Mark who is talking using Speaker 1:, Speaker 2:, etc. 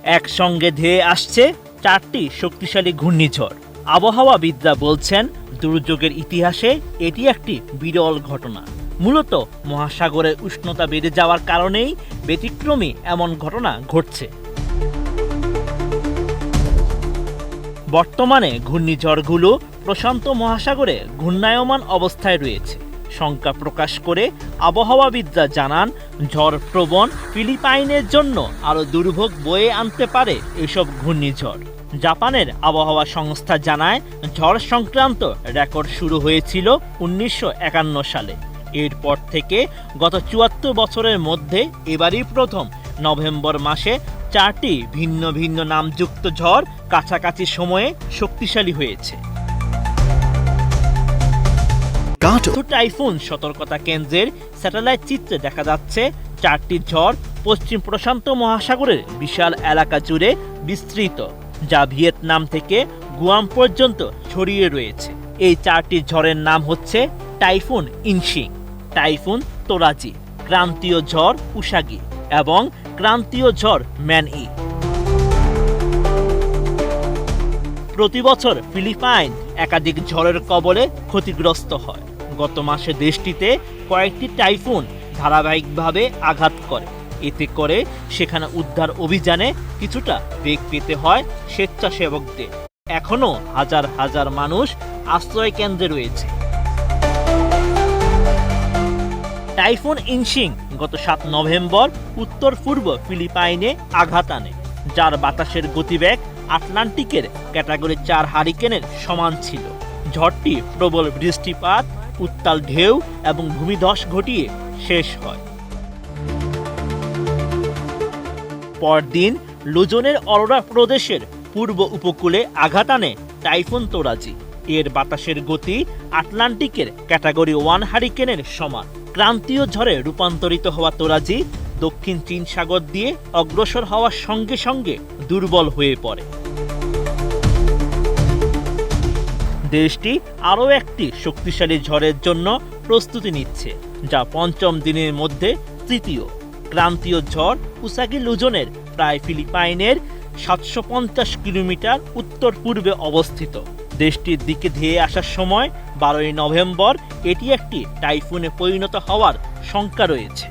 Speaker 1: একসঙ্গে ধেয়ে আসছে 4টি শক্তিশালী ঘূর্ণিঝড়। আবহাওয়াবিদরা বলছেন দুর্যোগের ইতিহাসে এটি একটি বিরল ঘটনা। মূলত মহাসাগরের উষ্ণতা বেড়ে যাওয়ার কারণেই ব্যতিক্রমী এমন ঘটনা ঘটছে। বর্তমানে ঘূর্ণিঝড়গুলো প্রশান্ত মহাসাগরে ঘূর্ণায়মান অবস্থায় রয়েছে। শঙ্কা প্রকাশ করে আবহাওয়াবিদরা জানান, ঝড় প্রবণ ফিলিপাইনের জন্য আরও দুর্ভোগ বয়ে আনতে পারে এসব ঘূর্ণিঝড়। জাপানের আবহাওয়া সংস্থা জানায়, ঝড় সংক্রান্ত রেকর্ড শুরু হয়েছিল 1951 সালে। এরপর থেকে গত 74 বছরের মধ্যে এবারই প্রথম নভেম্বর মাসে 4টি ভিন্ন ভিন্ন নামযুক্ত ঝড় কাছাকাছি সময়ে শক্তিশালী হয়েছে। টাইফুন সতর্কতা কেন্দ্রের স্যাটেলাইট চিত্রে দেখা যাচ্ছে 4টি ঝড় পশ্চিম প্রশান্ত মহাসাগরের বিশাল এলাকা জুড়ে বিস্তৃত, যা ভিয়েতনাম থেকে গুয়াম পর্যন্ত ছড়িয়ে রয়েছে। এই 4টি ঝড়ের নাম হচ্ছে টাইফুন ইনশিং, টাইফুন তোরাজি, ক্রান্তীয় ঝড় উসাগি এবং ক্রান্তীয় ঝড় ম্যানই। প্রতি বছর ফিলিপাইন একাধিক ঝড়ের কবলে ক্ষতিগ্রস্ত হয়। গত মাসে দেশটিতে কয়েকটি টাইফুন ধারাবাহিকভাবে আঘাত করে। এতে করে সেখানে উদ্ধার অভিযানে কিছুটা বেগ পেতে হয় স্বেচ্ছাসেবকদের। এখনও হাজার হাজার মানুষ আশ্রয় কেন্দ্রে রয়েছে। টাইফুন ইনশিং গত 7 নভেম্বর উত্তর পূর্ব ফিলিপাইনে আঘাত আনে, যার বাতাসের গতিবেগ আটলান্টিকের ক্যাটাগরি 4 হারিকেনের সমান ছিল। ঝড়টি প্রবল বৃষ্টিপাত, উত্তাল ঢেউ এবং ভূমিধস ঘটিয়ে শেষ হয়। পরদিন লুজনের অরোরা প্রদেশের পূর্ব উপকূলে আঘাত আনে টাইফুন তোরাজি। এর বাতাসের গতি আটলান্টিকের ক্যাটাগরি 1 হারিকেনের সমান। ক্রান্তীয় ঝড়ে রূপান্তরিত হওয়া তোরাজি দক্ষিণ চীন সাগর দিয়ে অগ্রসর হওয়ার সঙ্গে সঙ্গে দুর্বল হয়ে পড়ে। দেশটি আরও একটি শক্তিশালী ঝড়ের জন্য প্রস্তুতি নিচ্ছে, যা 5ম দিনের মধ্যে তৃতীয়। ক্রান্তীয় ঝড় উসাগি লুজনের প্রায় ফিলিপাইনের 750 কিলোমিটার উত্তর পূর্বে অবস্থিত। দেশটির দিকে ধেয়ে আসার সময় 12ই নভেম্বর এটি একটি টাইফুনে পরিণত হওয়ার শঙ্কা রয়েছে।